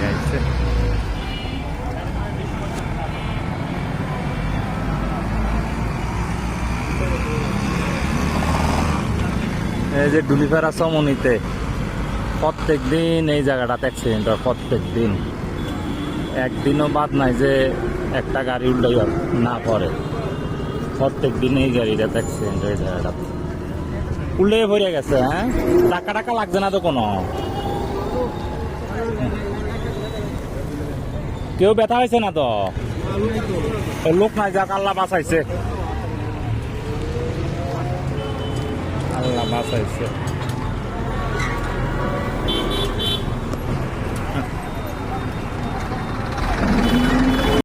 লাগাইছে। এই যে ডুলিফেরা চমনিতে প্রত্যেক দিন এই জায়গাটাতে অ্যাক্সিডেন্ট হয়, প্রত্যেক দিন। একদিনও বাদ নাই যে একটা গাড়ি উল্টাই না পড়ে, প্রত্যেক দিন এই গাড়িটাতে অ্যাক্সিডেন্ট হয় জায়গাটাতে। উল্টে ভরে গেছে। হ্যাঁ, টাকা টাকা লাগছে না তো কোনো, কেউ ব্যথা হয়েছে না তো, লোক নাই, যাক আল্লাহ বাঁচাইছে, আল্লাহ বাঁচাইছে।